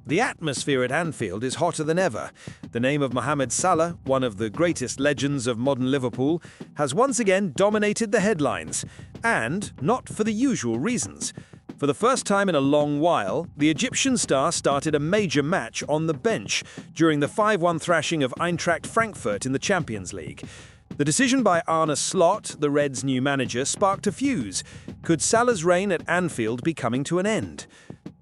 The atmosphere at Anfield is hotter than ever. The name of Mo Salah, one of the greatest legends of modern Liverpool, has once again dominated the headlines. And not for the usual reasons. For the first time in a long while, the Egyptian star started a major match on the bench during the 5-1 thrashing of Eintracht Frankfurt in the Champions League. The decision by Arne Slot, the Reds' new manager, sparked a fuse. Could Salah's reign at Anfield be coming to an end?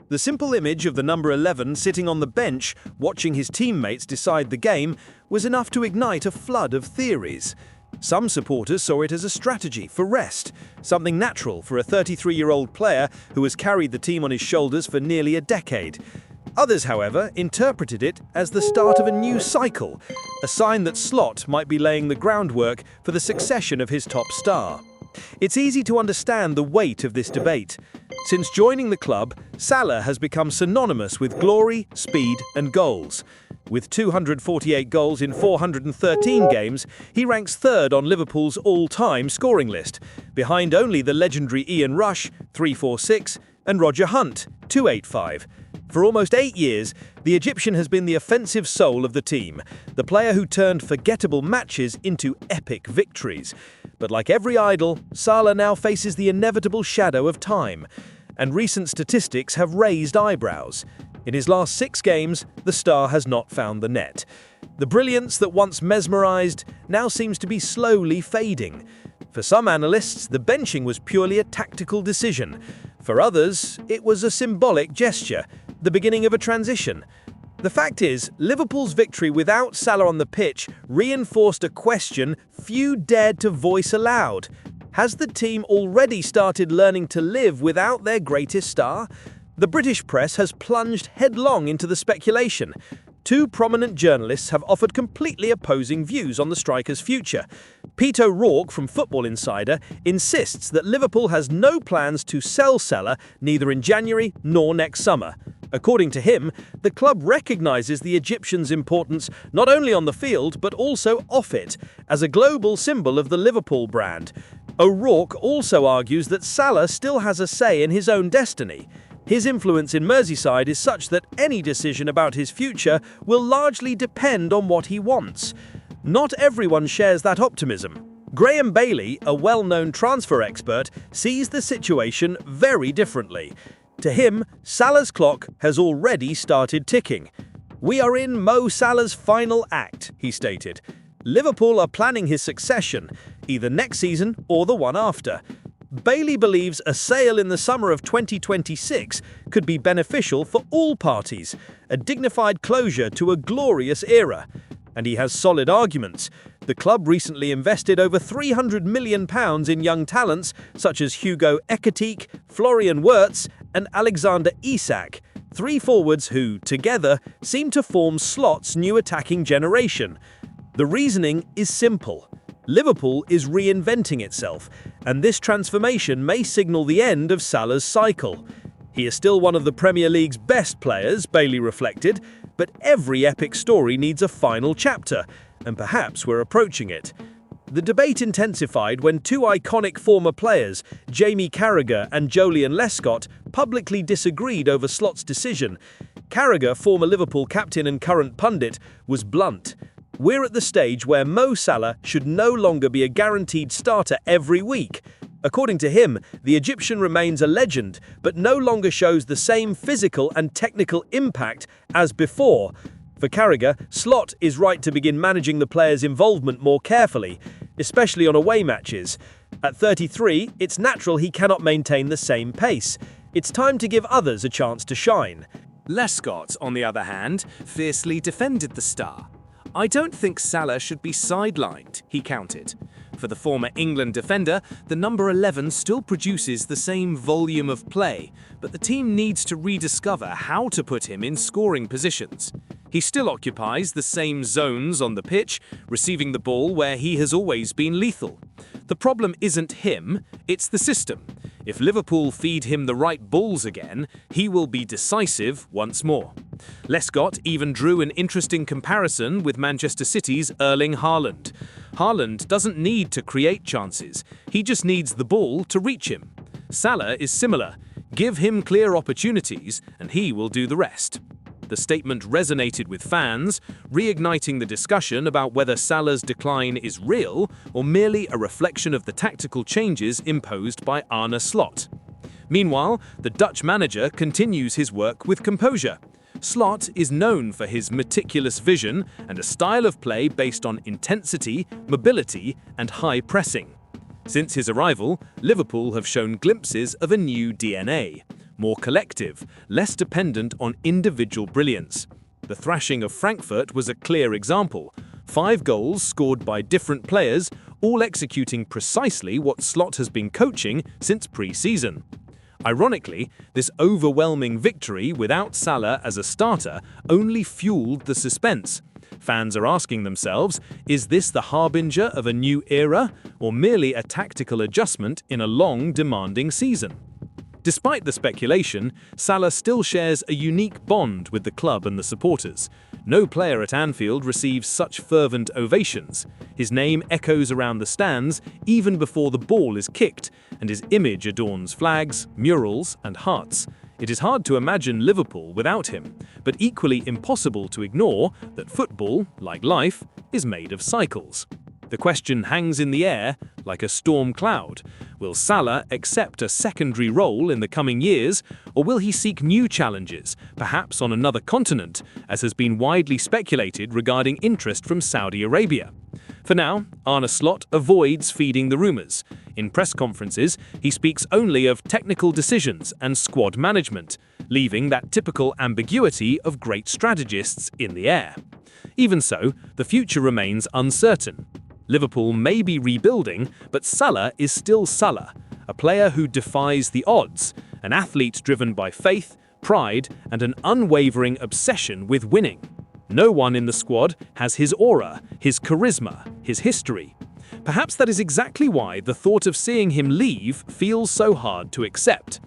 The simple image of the number 11 sitting on the bench, watching his teammates decide the game, was enough to ignite a flood of theories. Some supporters saw it as a strategy for rest, something natural for a 33-year-old player who has carried the team on his shoulders for nearly a decade. Others, however, interpreted it as the start of a new cycle, a sign that Slot might be laying the groundwork for the succession of his top star. It's easy to understand the weight of this debate. Since joining the club, Salah has become synonymous with glory, speed, and goals. With 248 goals in 413 games, he ranks third on Liverpool's all-time scoring list, behind only the legendary Ian Rush, 346, and Roger Hunt, 285. For almost 8 years, the Egyptian has been the offensive soul of the team, the player who turned forgettable matches into epic victories. But like every idol, Salah now faces the inevitable shadow of time, and recent statistics have raised eyebrows. In his last 6 games, the star has not found the net. The brilliance that once mesmerized now seems to be slowly fading. For some analysts, the benching was purely a tactical decision. For others, it was a symbolic gesture, the beginning of a transition. The fact is, Liverpool's victory without Salah on the pitch reinforced a question few dared to voice aloud. Has the team already started learning to live without their greatest star? The British press has plunged headlong into the speculation. 2 prominent journalists have offered completely opposing views on the striker's future. Pete O'Rourke from Football Insider insists that Liverpool has no plans to sell Salah neither in January nor next summer. According to him, the club recognises the Egyptian's importance not only on the field but also off it, as a global symbol of the Liverpool brand. O'Rourke also argues that Salah still has a say in his own destiny. His influence in Merseyside is such that any decision about his future will largely depend on what he wants. Not everyone shares that optimism. Graham Bailey, a well-known transfer expert, sees the situation very differently. To him, Salah's clock has already started ticking. "We are in Mo Salah's final act," he stated. "Liverpool are planning his succession, either next season or the one after." Bailey believes a sale in the summer of 2026 could be beneficial for all parties, a dignified closure to a glorious era. And he has solid arguments. The club recently invested over £300 million in young talents such as Hugo Ekitike, Florian Wirtz, and Alexander Isak, 3 forwards who, together, seem to form Slot's new attacking generation. The reasoning is simple. Liverpool is reinventing itself, and this transformation may signal the end of Salah's cycle. He is still one of the Premier League's best players, Bailey reflected, but every epic story needs a final chapter, and perhaps we're approaching it. The debate intensified when 2 iconic former players, Jamie Carragher and Joleon Lescott, publicly disagreed over Slot's decision. Carragher, former Liverpool captain and current pundit, was blunt. "We're at the stage where Mo Salah should no longer be a guaranteed starter every week." According to him, the Egyptian remains a legend, but no longer shows the same physical and technical impact as before. For Carragher, Slot is right to begin managing the player's involvement more carefully, especially on away matches. At 33, it's natural he cannot maintain the same pace. It's time to give others a chance to shine. Lescott, on the other hand, fiercely defended the star. "I don't think Salah should be sidelined," he countered. For the former England defender, the number 11 still produces the same volume of play, but the team needs to rediscover how to put him in scoring positions. He still occupies the same zones on the pitch, receiving the ball where he has always been lethal. The problem isn't him, it's the system. If Liverpool feed him the right balls again, he will be decisive once more. Lescott even drew an interesting comparison with Manchester City's Erling Haaland. Haaland doesn't need to create chances, he just needs the ball to reach him. Salah is similar. Give him clear opportunities and he will do the rest. The statement resonated with fans, reigniting the discussion about whether Salah's decline is real or merely a reflection of the tactical changes imposed by Arne Slot. Meanwhile, the Dutch manager continues his work with composure. Slot is known for his meticulous vision and a style of play based on intensity, mobility, and high pressing. Since his arrival, Liverpool have shown glimpses of a new DNA, more collective, less dependent on individual brilliance. The thrashing of Frankfurt was a clear example. 5 goals scored by different players, all executing precisely what Slot has been coaching since pre-season. Ironically, this overwhelming victory without Salah as a starter only fueled the suspense. Fans are asking themselves, is this the harbinger of a new era or merely a tactical adjustment in a long, demanding season? Despite the speculation, Salah still shares a unique bond with the club and the supporters. No player at Anfield receives such fervent ovations. His name echoes around the stands even before the ball is kicked, and his image adorns flags, murals, and hearts. It is hard to imagine Liverpool without him, but equally impossible to ignore that football, like life, is made of cycles. The question hangs in the air like a storm cloud. Will Salah accept a secondary role in the coming years, or will he seek new challenges, perhaps on another continent, as has been widely speculated regarding interest from Saudi Arabia? For now, Arne Slot avoids feeding the rumours. In press conferences, he speaks only of technical decisions and squad management, leaving that typical ambiguity of great strategists in the air. Even so, the future remains uncertain. Liverpool may be rebuilding, but Salah is still Salah, a player who defies the odds, an athlete driven by faith, pride, and an unwavering obsession with winning. No one in the squad has his aura, his charisma, his history. Perhaps that is exactly why the thought of seeing him leave feels so hard to accept.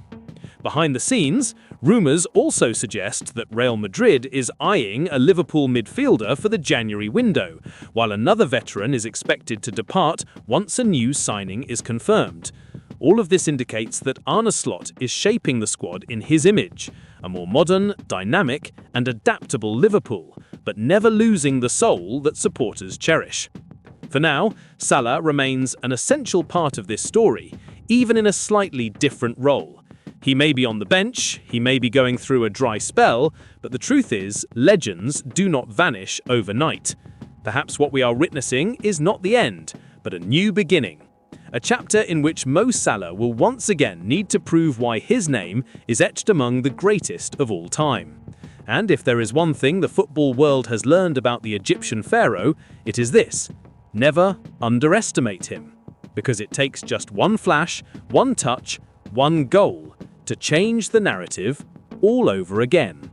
Behind the scenes, rumours also suggest that Real Madrid is eyeing a Liverpool midfielder for the January window, while another veteran is expected to depart once a new signing is confirmed. All of this indicates that Arne Slot is shaping the squad in his image, a more modern, dynamic, and adaptable Liverpool, but never losing the soul that supporters cherish. For now, Salah remains an essential part of this story, even in a slightly different role. He may be on the bench, he may be going through a dry spell, but the truth is, legends do not vanish overnight. Perhaps what we are witnessing is not the end, but a new beginning. A chapter in which Mo Salah will once again need to prove why his name is etched among the greatest of all time. And if there is one thing the football world has learned about the Egyptian pharaoh, it is this: never underestimate him. Because it takes just one flash, one touch, one goal to change the narrative all over again.